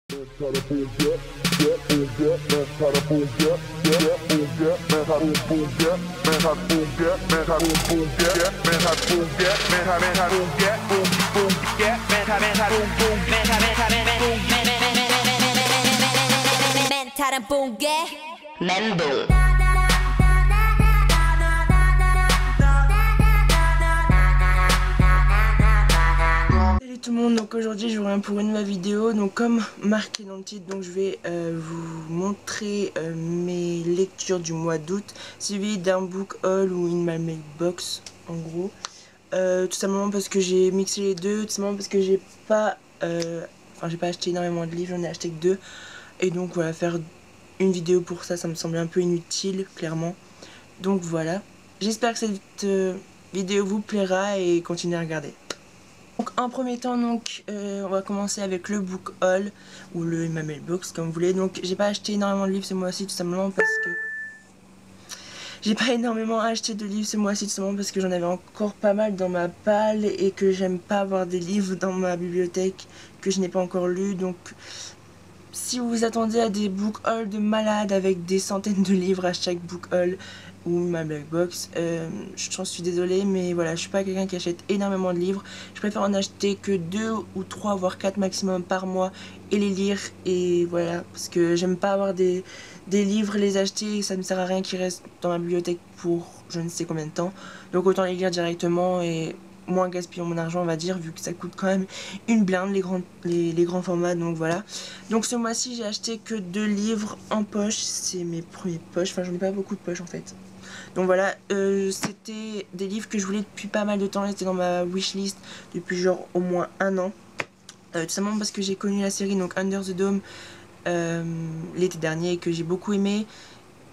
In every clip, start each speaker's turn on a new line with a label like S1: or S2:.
S1: Salut tout le monde, donc aujourd'hui je reviens pour une nouvelle vidéo. Donc comme marqué dans le titre, donc je vais vous montrer mes lectures du mois d'août, suivi d'un book haul ou une my mailbox en gros. Tout simplement parce que j'ai mixé les deux, tout simplement parce que j'ai pas acheté énormément de livres, j'en ai acheté que 2. Et donc voilà, faire une vidéo pour ça, ça me semblait un peu inutile, clairement. Donc voilà, j'espère que cette vidéo vous plaira et continuez à regarder. Donc en premier temps, on va commencer avec le book haul ou le my mailbox comme vous voulez. Donc j'ai pas acheté énormément de livres ce mois-ci, tout simplement parce que j'en avais encore pas mal dans ma palle et que j'aime pas avoir des livres dans ma bibliothèque que je n'ai pas encore lus. Donc si vous vous attendez à des book hauls de malades avec des centaines de livres à chaque book haul ou ma black box, j'en suis désolée, mais voilà, je suis pas quelqu'un qui achète énormément de livres. Je préfère en acheter que 2 ou 3 voire 4 maximum par mois et les lire, et voilà, parce que j'aime pas avoir des livres, les acheter, ça ne sert à rien qu'ils restent dans ma bibliothèque pour je ne sais combien de temps. Donc autant les lire directement et moins gaspiller mon argent, on va dire, vu que ça coûte quand même une blinde les grands formats. Donc voilà, donc ce mois-ci j'ai acheté que 2 livres en poche, c'est mes premiers poches, enfin j'en ai pas beaucoup de poches en fait. Donc voilà, c'était des livres que je voulais depuis pas mal de temps, c'était dans ma wishlist depuis genre au moins 1 an. Tout simplement parce que j'ai connu la série donc Under the Dome l'été dernier et que j'ai beaucoup aimé.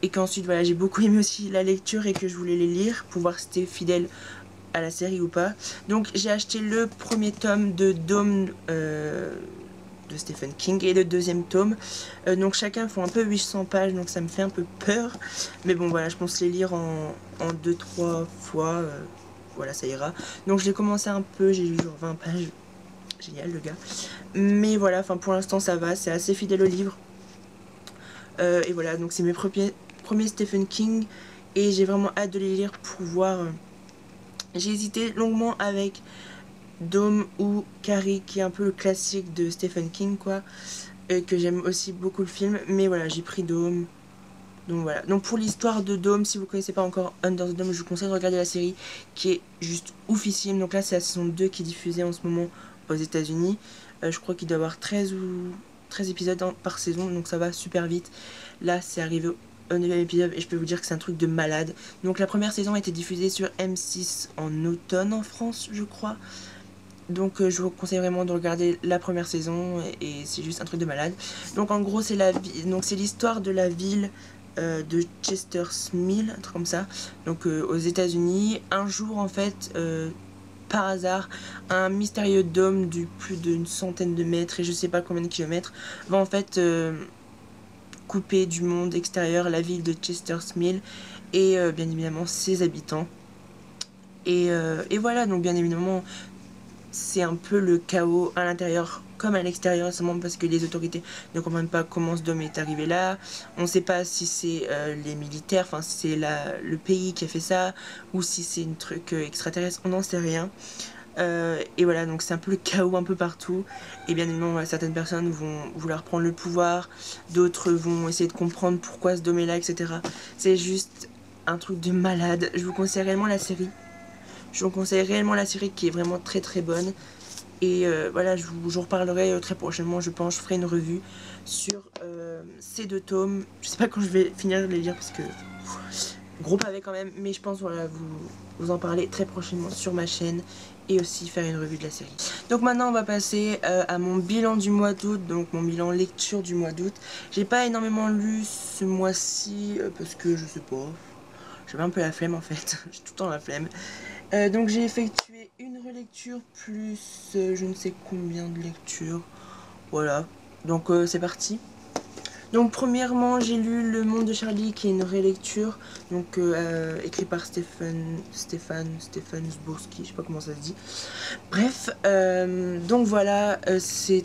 S1: Et qu'ensuite voilà, j'ai beaucoup aimé aussi la lecture et que je voulais les lire pour voir si c'était fidèle à la série ou pas. Donc j'ai acheté le premier tome de Dome de Stephen King et le deuxième tome. Donc chacun font un peu 800 pages, donc ça me fait un peu peur. Mais bon voilà, je pense les lire en 2-3 fois. Voilà, ça ira. Donc je l'ai commencé un peu, j'ai lu genre 20 pages. Génial le gars. Mais voilà, enfin pour l'instant ça va, c'est assez fidèle au livre. Et voilà, donc c'est mes premiers Stephen King. Et j'ai vraiment hâte de les lire pour voir. J'ai hésité longuement avec Dome ou Carrie, qui est un peu le classique de Stephen King quoi, que j'aime aussi beaucoup le film, mais voilà, j'ai pris Dome. Donc voilà, donc pour l'histoire de Dome, si vous connaissez pas encore Under the Dome, je vous conseille de regarder la série qui est juste oufissime. Donc là c'est la saison 2 qui est diffusée en ce moment aux États-Unis. Je crois qu'il doit y avoir 13 épisodes par saison, donc ça va super vite. Là c'est arrivé au 9e épisode et je peux vous dire que c'est un truc de malade. Donc la première saison a été diffusée sur M6 en automne en France, je crois. Donc je vous conseille vraiment de regarder la première saison et c'est juste un truc de malade. Donc en gros c'est l'histoire de la ville de Chester's Mill, un truc comme ça. Donc aux États-Unis, un jour en fait, par hasard, un mystérieux dôme du plus d'une centaine de mètres et je sais pas combien de kilomètres va en fait couper du monde extérieur la ville de Chester's Mill et bien évidemment ses habitants. Et voilà, donc bien évidemment c'est un peu le chaos à l'intérieur comme à l'extérieur, seulement parce que les autorités ne comprennent pas comment ce dôme est arrivé là. On ne sait pas si c'est les militaires, enfin si c'est le pays qui a fait ça, ou si c'est un truc extraterrestre, on n'en sait rien. Et voilà, donc c'est un peu le chaos un peu partout. Et bien évidemment, voilà, certaines personnes vont vouloir prendre le pouvoir, d'autres vont essayer de comprendre pourquoi ce dôme est là, etc. C'est juste un truc de malade. Je vous conseille réellement la série. Je vous conseille réellement la série qui est vraiment très très bonne. Et voilà, je vous reparlerai très prochainement, je pense. Je ferai une revue sur ces 2 tomes. Je sais pas quand je vais finir de les lire parce que gros pavé quand même. Mais je pense voilà, vous en parler très prochainement sur ma chaîne. Et aussi faire une revue de la série. Donc maintenant on va passer à mon bilan du mois d'août. Donc mon bilan lecture du mois d'août. J'ai pas énormément lu ce mois-ci parce que je sais pas. J'avais un peu la flemme en fait. J'ai tout le temps la flemme. Donc j'ai effectué une relecture plus je ne sais combien de lectures. Voilà, donc c'est parti. Donc premièrement j'ai lu Le Monde de Charlie qui est une relecture. Donc écrit par Stefan Zborski, je sais pas comment ça se dit. Bref, donc voilà, c'est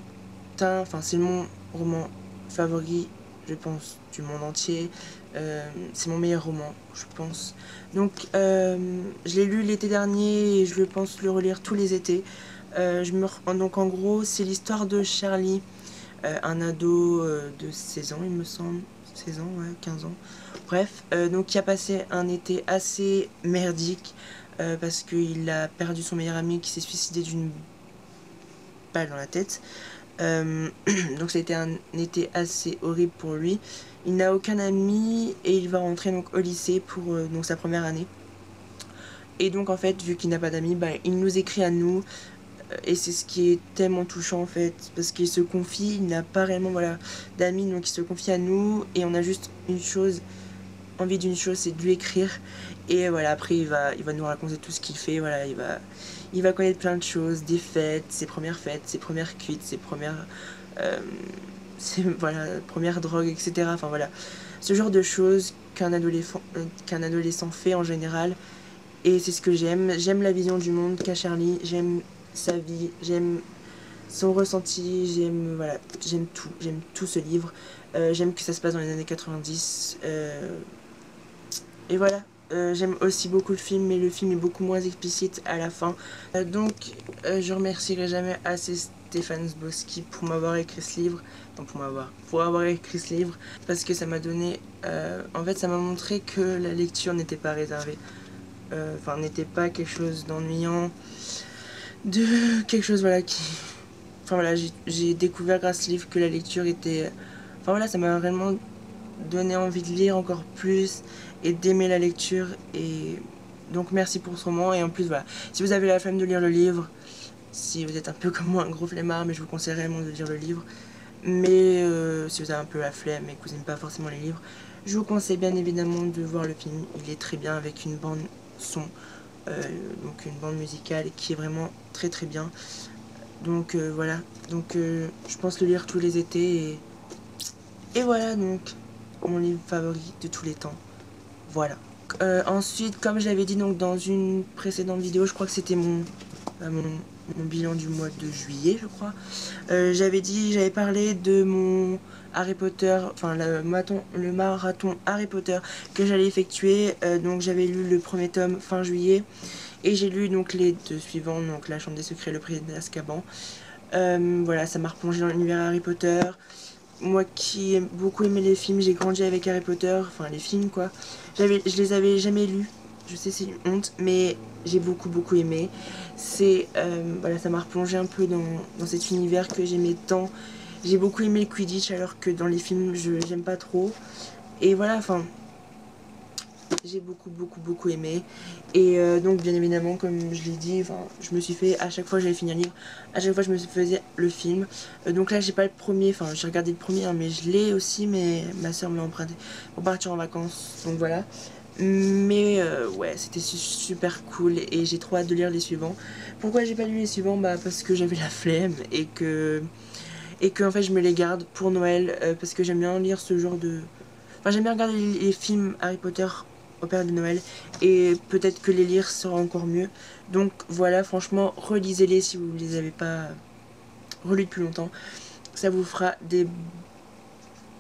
S1: roman favori, je pense, du monde entier. C'est mon meilleur roman, je pense. Donc, je l'ai lu l'été dernier et je pense le relire tous les étés. Donc, en gros, c'est l'histoire de Charlie, un ado de 16 ans, il me semble. 16 ans, ouais, 15 ans. Bref, donc qui a passé un été assez merdique parce qu'il a perdu son meilleur ami qui s'est suicidé d'une balle dans la tête. Donc ça a été un été assez horrible pour lui. Il n'a aucun ami et il va rentrer donc au lycée pour donc sa première année. Et donc en fait, vu qu'il n'a pas d'amis, bah, il nous écrit à nous. Et c'est ce qui est tellement touchant en fait, parce qu'il se confie, il n'a pas réellement d'amis, donc il se confie à nous et on a juste envie d'une chose, c'est de lui écrire. Et voilà, après il va nous raconter tout ce qu'il fait, voilà, il va connaître plein de choses, des fêtes, ses premières cuites, ses premières premières drogues, etc. Enfin voilà, ce genre de choses qu'un adolescent fait en général. Et c'est ce que j'aime la vision du monde qu'a Charlie, j'aime sa vie, j'aime son ressenti, j'aime tout ce livre. J'aime que ça se passe dans les années 90. Et voilà, j'aime aussi beaucoup le film, mais le film est beaucoup moins explicite à la fin. Donc, je remercierai jamais assez Stéphane Zboski pour m'avoir écrit ce livre. Non, pour avoir écrit ce livre, parce que ça m'a donné... en fait, ça m'a montré que la lecture n'était pas réservée. Enfin, n'était pas quelque chose d'ennuyant, de quelque chose, voilà, qui... Enfin, voilà, j'ai découvert grâce à ce livre que la lecture était... Enfin, voilà, ça m'a vraiment donné envie de lire encore plus et d'aimer la lecture. Et donc merci pour ce roman. Et en plus voilà, si vous avez la flemme de lire le livre, si vous êtes un peu comme moi un gros flemmard, mais je vous conseille réellement de lire le livre. Mais si vous avez un peu la flemme et que vous n'aimez pas forcément les livres, je vous conseille bien évidemment de voir le film. Il est très bien avec une bande son, donc une bande musicale qui est vraiment très très bien. Donc voilà, donc je pense le lire tous les étés et voilà donc mon livre favori de tous les temps. Voilà. Ensuite, comme je l'avais dit donc dans une précédente vidéo, je crois que c'était mon bilan du mois de juillet, je crois. J'avais parlé de mon Harry Potter, enfin le marathon Harry Potter que j'allais effectuer. Donc j'avais lu le premier tome fin juillet et j'ai lu donc les deux suivants, donc La Chambre des Secrets et Le Prisonnier d'Azkaban. Voilà, ça m'a replongé dans l'univers Harry Potter. Moi qui ai beaucoup aimé les films, j'ai grandi avec Harry Potter, enfin les films quoi. Je les avais jamais lus, je sais c'est une honte, mais j'ai beaucoup aimé. Voilà, ça m'a replongé un peu dans cet univers que j'aimais tant. J'ai beaucoup aimé le Quidditch alors que dans les films j'aime pas trop. Et voilà, enfin, j'ai beaucoup aimé. Et donc bien évidemment, comme je l'ai dit, je me suis fait, à chaque fois que j'avais fini un livre, à chaque fois je me faisais le film. Donc là j'ai pas le premier, enfin j'ai regardé le premier, hein, mais je l'ai aussi, mais ma soeur me l'a emprunté pour partir en vacances, donc voilà. Mais ouais, c'était super cool et j'ai trop hâte de lire les suivants. Pourquoi j'ai pas lu les suivants? Bah parce que j'avais la flemme et que en fait je me les garde pour Noël parce que j'aime bien lire ce genre de... Enfin j'aime bien regarder les films Harry Potter au période de Noël et peut-être que les lire sera encore mieux. Donc voilà, franchement relisez-les si vous ne les avez pas relus depuis longtemps. Ça vous fera des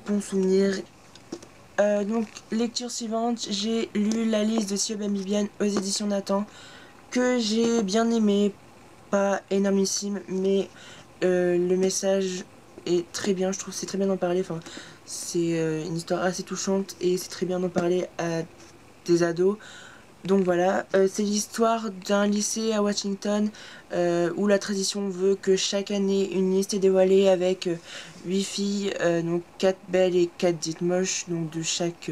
S1: bons souvenirs. Donc lecture suivante, j'ai lu La Liste de Siobhan Ambibiane aux éditions Nathan que j'ai bien aimé, pas énormissime mais le message est très bien, je trouve c'est très bien d'en parler, enfin c'est une histoire assez touchante et c'est très bien d'en parler à des ados. Donc voilà, c'est l'histoire d'un lycée à Washington où la tradition veut que chaque année une liste est dévoilée avec 8 filles, donc 4 belles et 4 dites moches, donc de chaque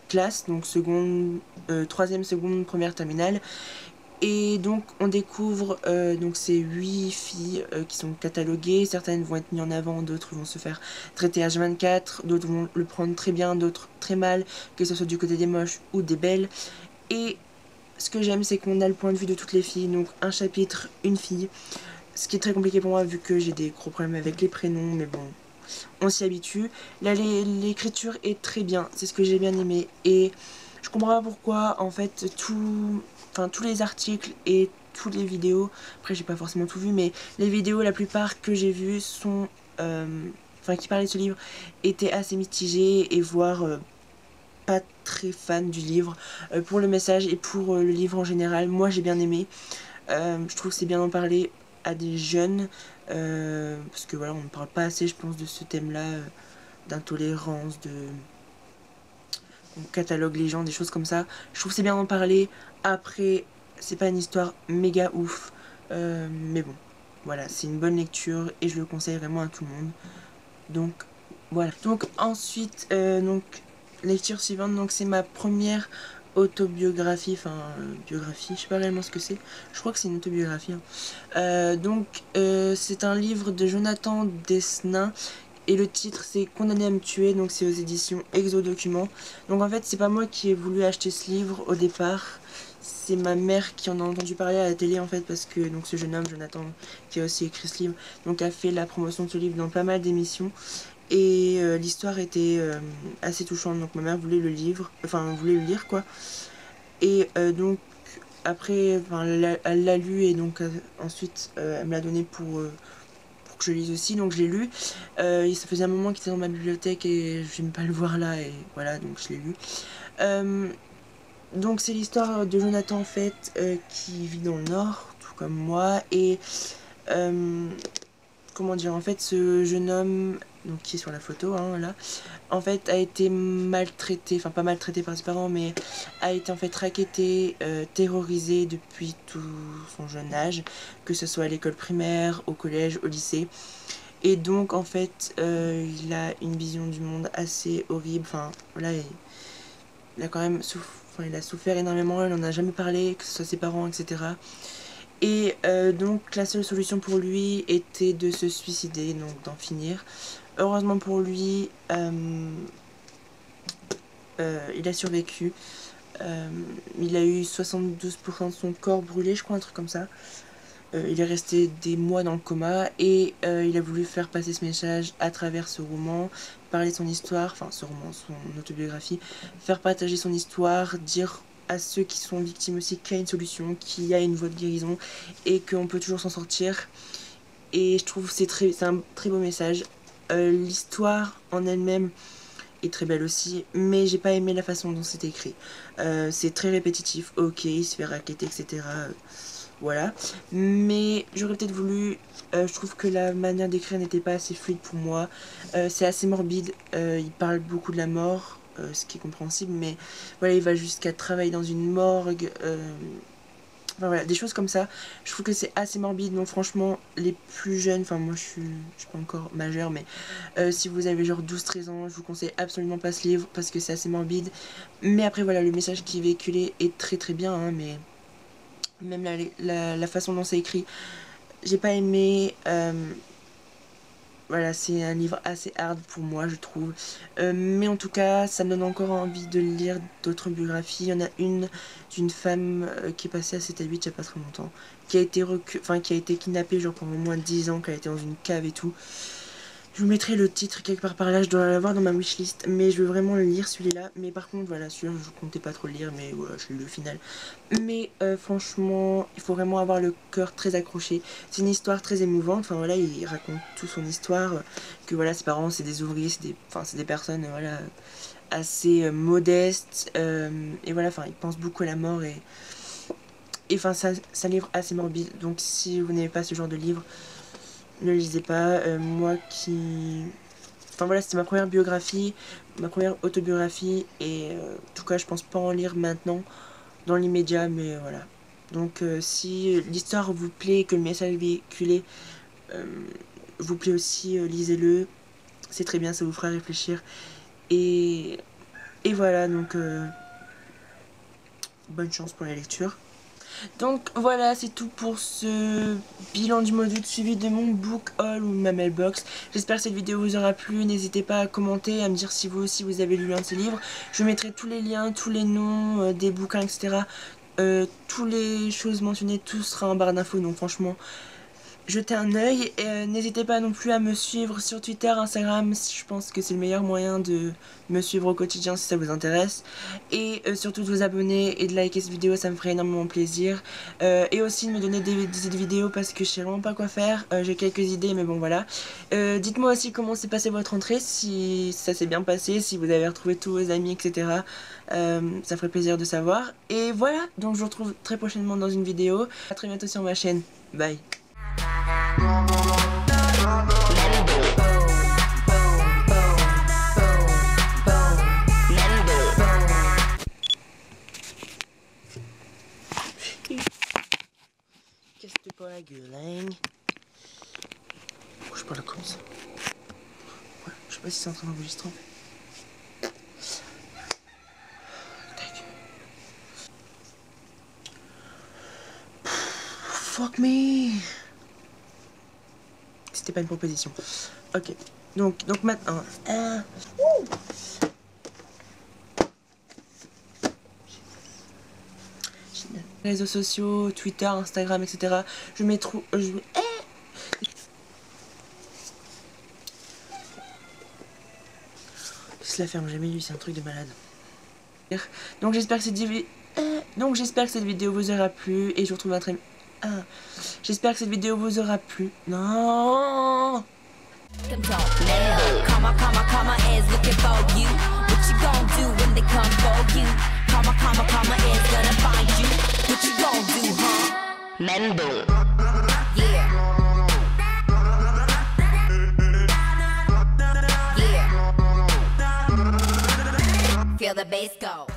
S1: classe, donc troisième, seconde, première, terminale. Et donc on découvre donc ces 8 filles qui sont cataloguées, certaines vont être mises en avant, d'autres vont se faire traiter H24, d'autres vont le prendre très bien, d'autres très mal, que ce soit du côté des moches ou des belles. Et ce que j'aime c'est qu'on a le point de vue de toutes les filles, donc un chapitre, une fille, ce qui est très compliqué pour moi vu que j'ai des gros problèmes avec les prénoms, mais bon, on s'y habitue. Là l'écriture est très bien, c'est ce que j'ai bien aimé et je comprends pas pourquoi en fait tous les articles et toutes les vidéos, après j'ai pas forcément tout vu, mais les vidéos la plupart que j'ai vues sont enfin qui parlait de ce livre étaient assez mitigés et voire pas très fan du livre. Pour le message et pour le livre en général, moi j'ai bien aimé. Je trouve que c'est bien d'en parler à des jeunes, parce que voilà, on ne parle pas assez, je pense, de ce thème-là, d'intolérance, on catalogue les gens, des choses comme ça. Je trouve que c'est bien d'en parler. Après, c'est pas une histoire méga ouf, mais bon, voilà, c'est une bonne lecture et je le conseille vraiment à tout le monde. Donc voilà. Donc ensuite, lecture suivante, donc c'est ma première autobiographie, enfin biographie, je sais pas réellement ce que c'est, je crois que c'est une autobiographie. C'est un livre de Jonathan Desnin et le titre c'est Condamné à me tuer, donc c'est aux éditions Exodocument. Donc en fait c'est pas moi qui ai voulu acheter ce livre au départ, c'est ma mère qui en a entendu parler à la télé en fait, parce que donc ce jeune homme Jonathan qui a aussi écrit ce livre donc a fait la promotion de ce livre dans pas mal d'émissions. Et l'histoire était assez touchante, donc ma mère voulait le livre, enfin voulait le lire quoi. Et donc après, elle l'a lu et donc ensuite elle me l'a donné pour que je lise aussi, donc je l'ai lu. Et ça faisait un moment qu'il était dans ma bibliothèque et je n'aime pas le voir là et voilà, donc je l'ai lu. Donc c'est l'histoire de Jonathan en fait qui vit dans le Nord, tout comme moi, et comment dire, en fait ce jeune homme, donc qui est sur la photo là, en fait a été maltraité, enfin pas maltraité par ses parents, mais a été en fait racketté, terrorisé depuis tout son jeune âge, que ce soit à l'école primaire, au collège, au lycée. Et donc en fait il a une vision du monde assez horrible, enfin voilà, il a quand même il a souffert énormément, il n'en a jamais parlé, que ce soit ses parents, etc. Et donc la seule solution pour lui était de se suicider, donc d'en finir. Heureusement pour lui, il a survécu. Il a eu 72% de son corps brûlé, je crois, un truc comme ça. Il est resté des mois dans le coma et il a voulu faire passer ce message à travers ce roman, parler de son histoire, enfin ce roman, son autobiographie, faire partager son histoire, dire à ceux qui sont victimes aussi qu'il y a une solution, qu'il y a une voie de guérison et qu'on peut toujours s'en sortir. Et je trouve que c'est un très beau message. L'histoire en elle-même est très belle aussi, mais j'ai pas aimé la façon dont c'est écrit. C'est très répétitif, ok, il se fait racketter, etc. Voilà, mais j'aurais peut-être voulu, je trouve que la manière d'écrire n'était pas assez fluide pour moi, c'est assez morbide, il parle beaucoup de la mort, ce qui est compréhensible, mais voilà, il va jusqu'à travailler dans une morgue, enfin voilà, des choses comme ça. Je trouve que c'est assez morbide, donc franchement, les plus jeunes, enfin moi je suis pas encore majeure, mais si vous avez genre 12-13 ans, je vous conseille absolument pas ce livre, parce que c'est assez morbide, mais après voilà, le message qui est véhiculé est très très bien, hein, mais même la façon dont c'est écrit, j'ai pas aimé. Voilà, c'est un livre assez hard pour moi, je trouve. Mais en tout cas, ça me donne encore envie de lire d'autres biographies. Il y en a une d'une femme qui est passée à 7 à 8 il y a pas très longtemps, qui a été kidnappée genre pendant au moins 10 ans, qu'elle a été dans une cave et tout. Je vous mettrai le titre quelque part par là, je dois l'avoir dans ma wishlist, mais je veux vraiment le lire celui-là. Mais par contre, voilà, celui-là, je comptais pas trop le lire, mais voilà, je l'ai lu au final. Mais franchement, il faut vraiment avoir le cœur très accroché. C'est une histoire très émouvante, enfin voilà, il raconte toute son histoire, que voilà, ses parents, c'est des ouvriers, c'est des personnes, voilà, assez modestes, et voilà, enfin, ils pensent beaucoup à la mort, et enfin, c'est un livre assez morbide, donc si vous n'aimez pas ce genre de livre, ne lisez pas. Moi qui... Enfin voilà, c'était ma première biographie, ma première autobiographie, et en tout cas je pense pas en lire maintenant, dans l'immédiat, mais voilà. Donc si l'histoire vous plaît, que le message véhiculé vous plaît aussi, lisez-le, c'est très bien, ça vous fera réfléchir. Et, et voilà, donc bonne chance pour la lecture. Donc voilà, c'est tout pour ce bilan du mois d'août suivi de mon book haul ou ma mailbox. J'espère que cette vidéo vous aura plu. N'hésitez pas à commenter, à me dire si vous aussi vous avez lu l'un de ces livres. Je mettrai tous les liens, tous les noms des bouquins, etc. Toutes les choses mentionnées, tout sera en barre d'infos. Donc franchement, jeter un œil. N'hésitez pas non plus à me suivre sur Twitter, Instagram, je pense que c'est le meilleur moyen de me suivre au quotidien si ça vous intéresse. Et surtout de vous abonner et de liker cette vidéo, ça me ferait énormément plaisir. Et aussi de me donner des idées de vidéos parce que je sais vraiment pas quoi faire. J'ai quelques idées mais bon voilà. Dites-moi aussi comment s'est passée votre rentrée, si ça s'est bien passé, si vous avez retrouvé tous vos amis, etc. Ça ferait plaisir de savoir. Et voilà, donc je vous retrouve très prochainement dans une vidéo. A très bientôt sur ma chaîne. Bye. Casse-toi pas la gueule, hein. Je parle comme ça. Ouais, je sais pas si c'est en train d'enregistrer. Fuck me. C'était pas une proposition. Ok. Donc maintenant. Réseaux sociaux, Twitter, Instagram, etc. Je mets trop. Je la ferme, j'ai jamais lu, c'est un truc de malade. Donc j'espère que cette vidéo vous aura plu et je vous retrouve un très. J'espère que cette vidéo vous aura plu. Non.
S2: Feel the bass go.